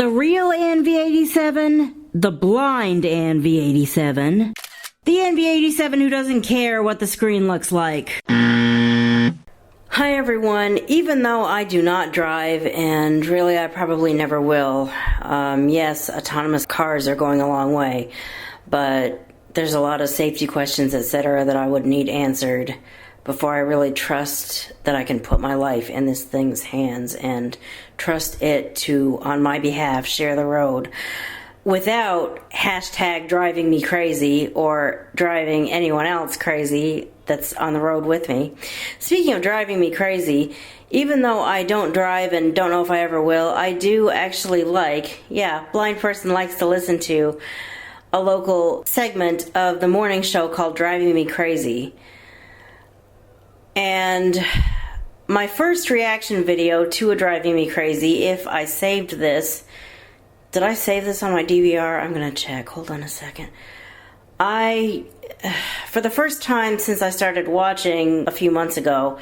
The real NV87, the blind NV87, the NV87 who doesn't care what the screen looks like. Hi everyone, even though I do not drive, and really I probably never will, yes, autonomous cars are going a long way, but there's a lot of safety questions, etc. that I would need answered before I really trust that I can put my life in this thing's hands and trust it to, on my behalf, share the road without hashtag driving me crazy or driving anyone else crazy that's on the road with me. Speaking of driving me crazy, even though I don't drive and don't know if I ever will, I do actually blind person likes to listen to a local segment of the morning show called Driving Me Crazy. And my first reaction video to a Driving Me Crazy, if I saved this, did I save this on my DVR? I'm gonna check, hold on a second. For the first time since I started watching a few months ago,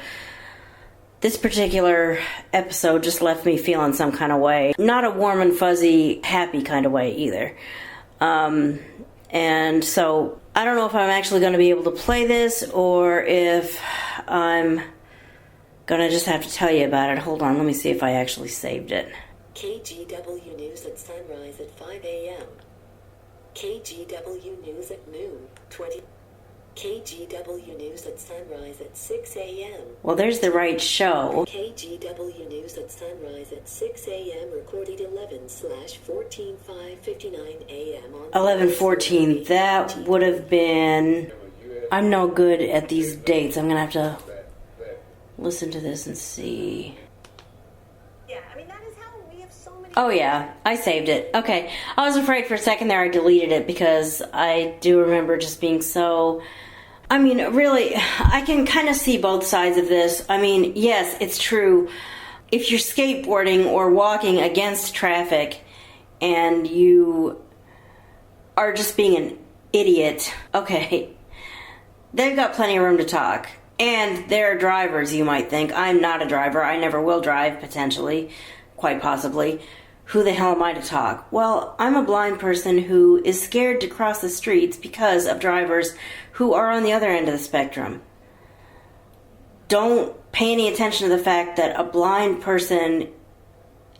this particular episode just left me feeling some kind of way. Not a warm and fuzzy, happy kind of way either. And so I don't know if I'm actually going to be able to play this or if I'm going to just have to tell you about it. Hold on, let me see if I actually saved it. KGW News at sunrise at 5 a.m. KGW News at noon, 20. KGW News at sunrise at 6 a.m. Well, there's the right show. KGW News at sunrise at 6 a.m. recorded 11/14/5:59 a.m. on 11:14. That would have been... I'm no good at these dates. I'm going to have to listen to this and see. Oh yeah, I saved it. Okay, I was afraid for a second there I deleted it because I do remember just being so... I mean, really, I can kind of see both sides of this. I mean, yes, it's true. If you're skateboarding or walking against traffic and you are just being an idiot, okay, they've got plenty of room to talk. And they're drivers, you might think. I'm not a driver. I never will drive, potentially, quite possibly. Who the hell am I to talk? Well, I'm a blind person who is scared to cross the streets because of drivers who are on the other end of the spectrum. Don't pay any attention to the fact that a blind person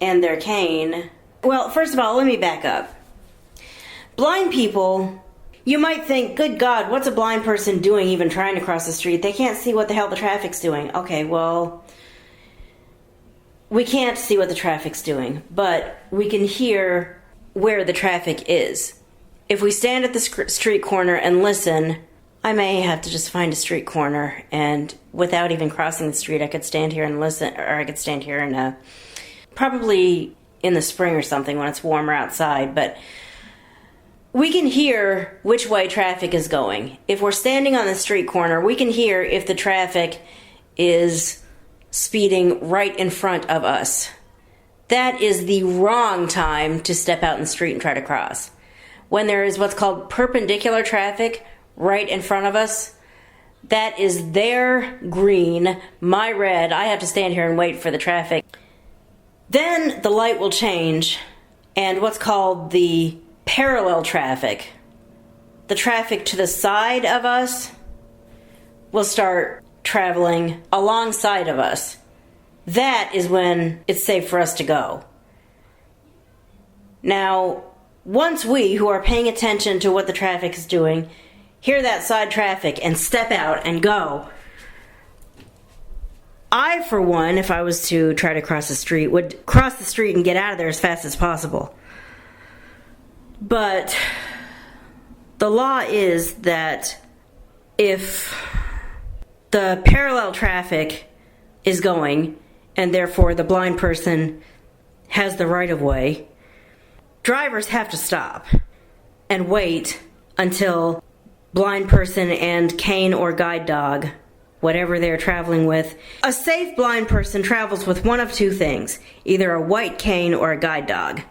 and their cane... Well, first of all, let me back up. Blind people, you might think, good God, what's a blind person doing even trying to cross the street? They can't see what the hell the traffic's doing. Okay, well... we can't see what the traffic's doing, but we can hear where the traffic is. If we stand at the street corner and listen, I may have to just find a street corner, and without even crossing the street, I could stand here and listen, or I could stand here and probably in the spring or something when it's warmer outside, but we can hear which way traffic is going. If we're standing on the street corner, we can hear if the traffic is speeding right in front of us. That is the wrong time to step out in the street and try to cross. When there is what's called perpendicular traffic right in front of us, that is their green, my red. I have to stand here and wait for the traffic. Then the light will change, and what's called the parallel traffic, the traffic to the side of us, will start traveling alongside of us. That is when it's safe for us to go. Now, once we, who are paying attention to what the traffic is doing, hear that side traffic and step out and go, I, for one, if I was to try to cross the street, would cross the street and get out of there as fast as possible. But the law is that if the parallel traffic is going, and therefore the blind person has the right of way, drivers have to stop and wait until blind person and cane or guide dog, whatever they're traveling with. A safe blind person travels with one of two things, either a white cane or a guide dog.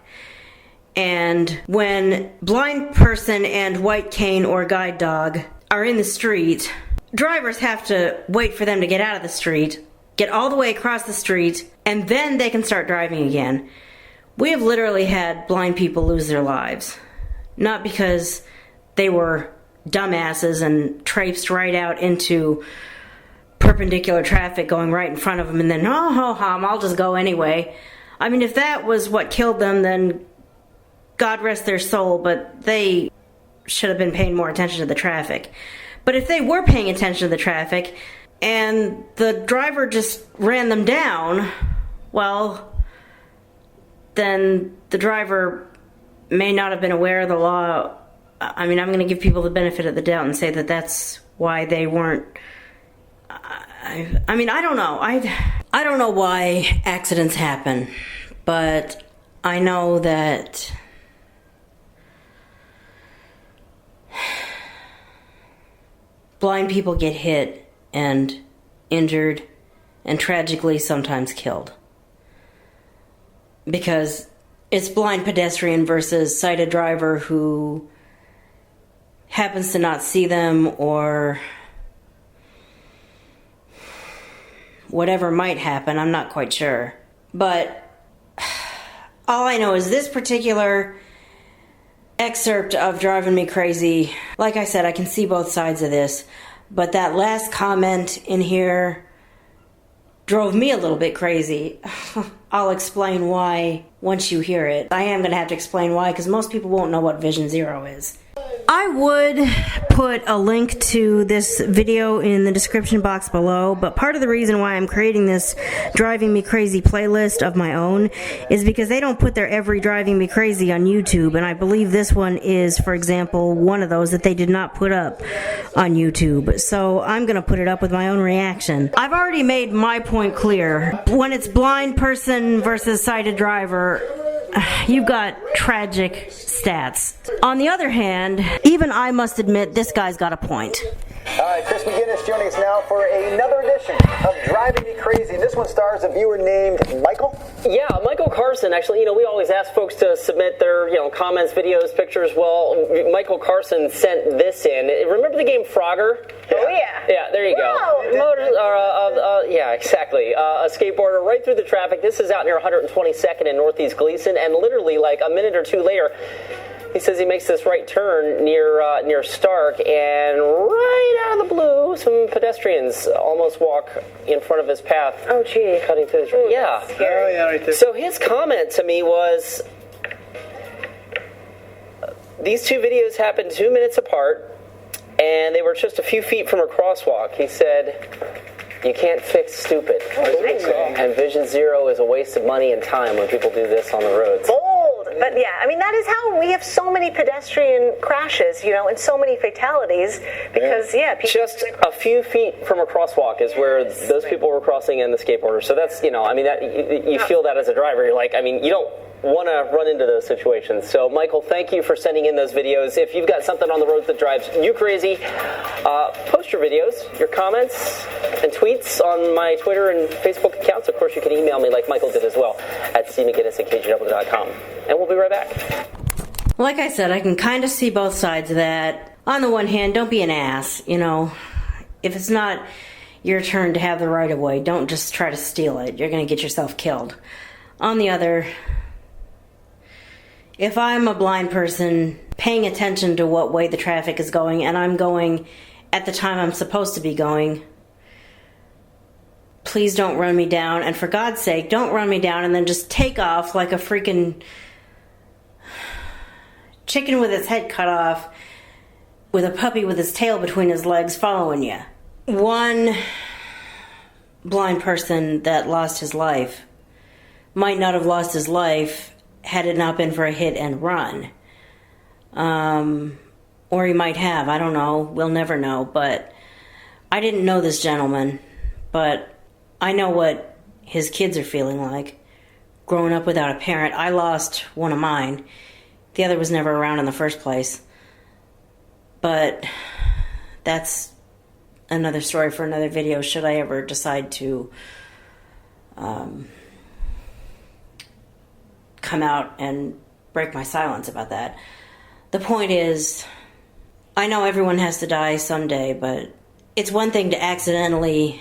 And when blind person and white cane or guide dog are in the street, drivers have to wait for them to get out of the street, get all the way across the street, and then they can start driving again. We have literally had blind people lose their lives. Not because they were dumbasses and traipsed right out into perpendicular traffic going right in front of them and then, I'll just go anyway. I mean, if that was what killed them, then God rest their soul, but they should have been paying more attention to the traffic. But if they were paying attention to the traffic and the driver just ran them down, well, then the driver may not have been aware of the law. I mean, I'm going to give people the benefit of the doubt and say that that's why they weren't. I mean, I don't know. I don't know why accidents happen, but I know that blind people get hit and injured and tragically sometimes killed. Because it's blind pedestrian versus sighted driver who happens to not see them or whatever might happen. I'm not quite sure. But all I know is this particular excerpt of Driving Me Crazy, like I said, I can see both sides of this, but that last comment in here drove me a little bit crazy. I'll explain why once you hear it. I am going to have to explain why, because most people won't know what Vision Zero is. I would put a link to this video in the description box below, but part of the reason why I'm creating this Driving Me Crazy playlist of my own is because they don't put their every Driving Me Crazy on YouTube, and I believe this one is, for example, one of those that they did not put up on YouTube. So I'm going to put it up with my own reaction. I've already made my point clear. When it's blind person versus sighted driver, you've got tragic stats. On the other hand, even I must admit this guy's got a point. All right, Chris McGinnis joining us now for another edition of Driving Me Crazy. This one stars a viewer named Michael. Yeah, Michael Carson. Actually, we always ask folks to submit their, comments, videos, pictures. Well, Michael Carson sent this in. Remember the game Frogger? Oh, yeah. Yeah, there you go. Yeah, exactly. A skateboarder right through the traffic. This is out near 122nd and Northeast Gleason, and literally like a minute or two later, he says he makes this right turn near Stark, and right out of the blue, some pedestrians almost walk in front of his path. Oh, gee. Cutting through the yeah. Oh, yeah, right there. So his comment to me was, these two videos happened 2 minutes apart, and they were just a few feet from a crosswalk. He said, you can't fix stupid. And Vision Zero is a waste of money and time when people do this on the roads. Bold. But yeah, I mean, that is how we have so many pedestrian crashes, and so many fatalities because, people just a few feet from a crosswalk is where those people were crossing and the skateboarder. So that's, that you feel that as a driver. You're like, you don't want to run into those situations. So, Michael, thank you for sending in those videos. If you've got something on the road that drives you crazy, post your videos, your comments, and tweets on my Twitter and Facebook accounts. Of course, you can email me like Michael did as well at cmcginnis@kgw.com. And we'll be right back. Like I said, I can kind of see both sides of that. On the one hand, don't be an ass, If it's not your turn to have the right of way, don't just try to steal it. You're going to get yourself killed. On the other, if I'm a blind person paying attention to what way the traffic is going and I'm going at the time I'm supposed to be going, please don't run me down. And for God's sake, don't run me down and then just take off like a freaking chicken with its head cut off with a puppy with his tail between his legs following you. One blind person that lost his life might not have lost his life had it not been for a hit and run. Or he might have. I don't know. We'll never know. But I didn't know this gentleman. But I know what his kids are feeling like. Growing up without a parent. I lost one of mine. The other was never around in the first place. But that's another story for another video, should I ever decide to come out and break my silence about that. The point is, I know everyone has to die someday, but it's one thing to accidentally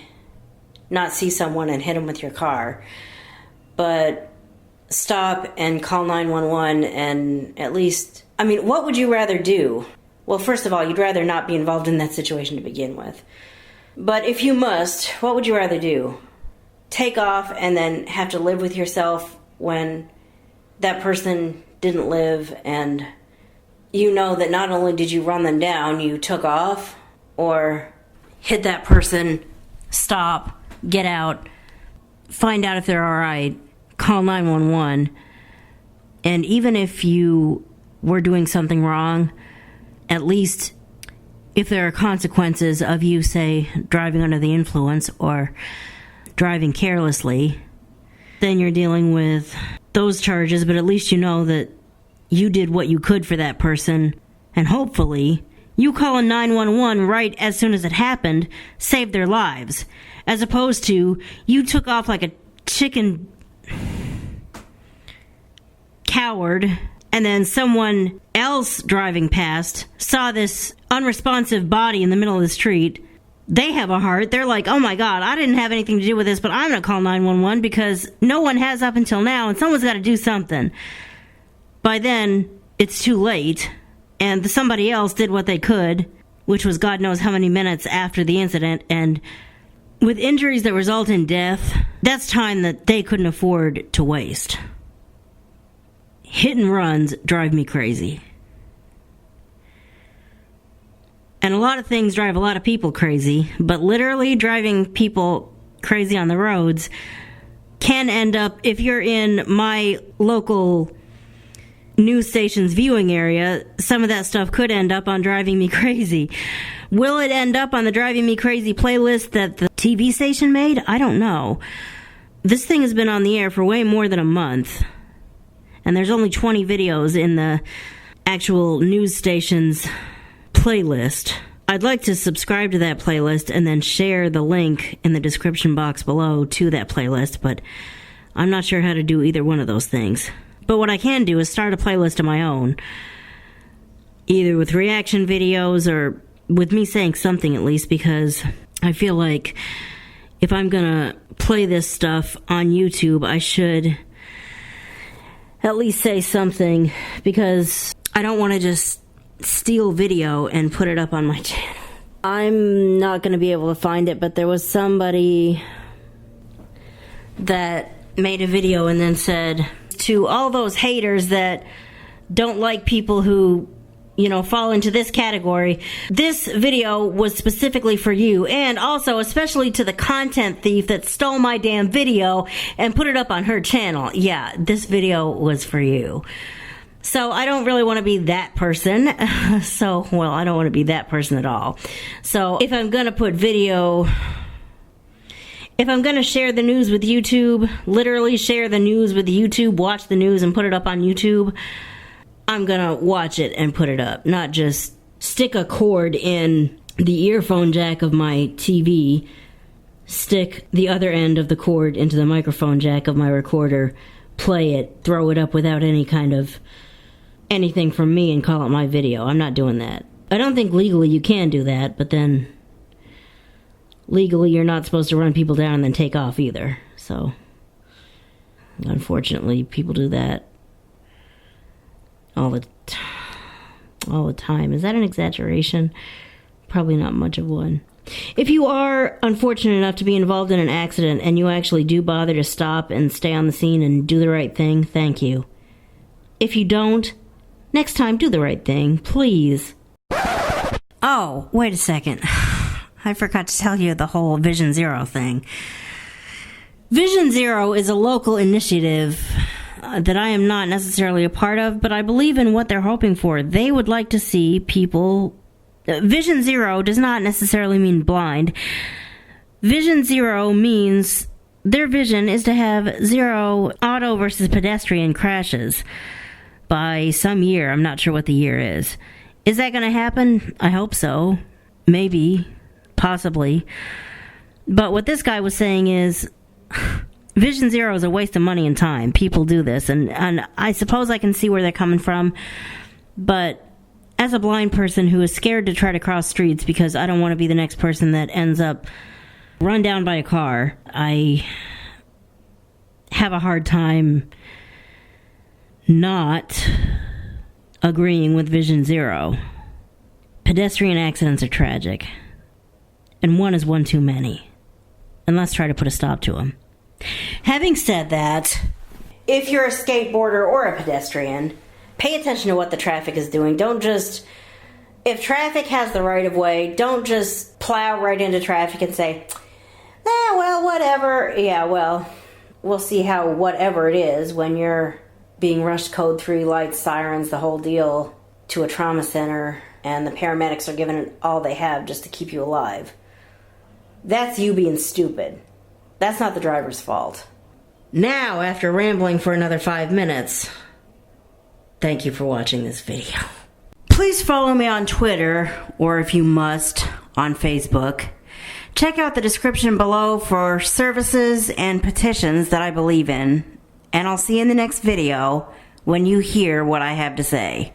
not see someone and hit them with your car. But stop and call 911 and at least, I mean, what would you rather do? Well, first of all, you'd rather not be involved in that situation to begin with. But if you must, what would you rather do? Take off and then have to live with yourself when that person didn't live, and you know that not only did you run them down, you took off, or hit that person, stop, get out, find out if they're all right, call 911, and even if you were doing something wrong, at least if there are consequences of you, say, driving under the influence or driving carelessly, then you're dealing with those charges, but at least you know that you did what you could for that person, and hopefully you calling 911 right as soon as it happened saved their lives, as opposed to you took off like a chicken coward, and then someone else driving past saw this unresponsive body in the middle of the street. They have a heart. They're like, oh my God, I didn't have anything to do with this, but I'm going to call 911 because no one has up until now, and someone's got to do something. By then, it's too late, and somebody else did what they could, which was God knows how many minutes after the incident, and with injuries that result in death, that's time that they couldn't afford to waste. Hit and runs drive me crazy. And a lot of things drive a lot of people crazy, but literally driving people crazy on the roads can end up, if you're in my local news station's viewing area, some of that stuff could end up on Driving Me Crazy. Will it end up on the Driving Me Crazy playlist that the TV station made? I don't know. This thing has been on the air for way more than a month, and there's only 20 videos in the actual news station's playlist. I'd like to subscribe to that playlist and then share the link in the description box below to that playlist, but I'm not sure how to do either one of those things. But what I can do is start a playlist of my own, either with reaction videos or with me saying something at least, because I feel like if I'm gonna play this stuff on YouTube, I should at least say something, because I don't want to just steal video and put it up on my channel. I'm not going to be able to find it, but there was somebody that made a video and then said, to all those haters that don't like people who, you know, fall into this category, this video was specifically for you, and also especially to the content thief that stole my damn video and put it up on her channel. Yeah, this video was for you. So I don't really want to be that person. I don't want to be that person at all. So if I'm going to put video, if I'm going to share the news with YouTube, literally share the news with YouTube, watch the news and put it up on YouTube, I'm going to watch it and put it up, not just stick a cord in the earphone jack of my TV, stick the other end of the cord into the microphone jack of my recorder, play it, throw it up without any kind of anything from me and call it my video. I'm not doing that. I don't think legally you can do that, but then legally you're not supposed to run people down and then take off either. So unfortunately, people do that all the time. Is that an exaggeration? Probably not much of one. If you are unfortunate enough to be involved in an accident and you actually do bother to stop and stay on the scene and do the right thing, thank you. If you don't, next time do the right thing, please. Oh, wait a second. I forgot to tell you the whole Vision Zero thing. Vision Zero is a local initiative that I am not necessarily a part of, but I believe in what they're hoping for. They would like to see people... Vision Zero does not necessarily mean blind. Vision Zero means their vision is to have zero auto versus pedestrian crashes by some year. I'm not sure what the year is. Is that going to happen? I hope so. Maybe. Possibly. But what this guy was saying is Vision Zero is a waste of money and time. People do this, and I suppose I can see where they're coming from, but as a blind person who is scared to try to cross streets because I don't want to be the next person that ends up run down by a car, I have a hard time not agreeing with Vision Zero. Pedestrian accidents are tragic, and one is one too many. And let's try to put a stop to them. Having said that, if you're a skateboarder or a pedestrian, pay attention to what the traffic is doing. Don't just, if traffic has the right of way, don't just plow right into traffic and say, well, whatever. Yeah, well, we'll see how whatever it is when you're being rushed code 3 lights, sirens, the whole deal to a trauma center, and the paramedics are giving it all they have just to keep you alive. That's you being stupid. That's not the driver's fault. Now, after rambling for another 5 minutes, thank you for watching this video. Please follow me on Twitter, or if you must, on Facebook. Check out the description below for services and petitions that I believe in, and I'll see you in the next video when you hear what I have to say.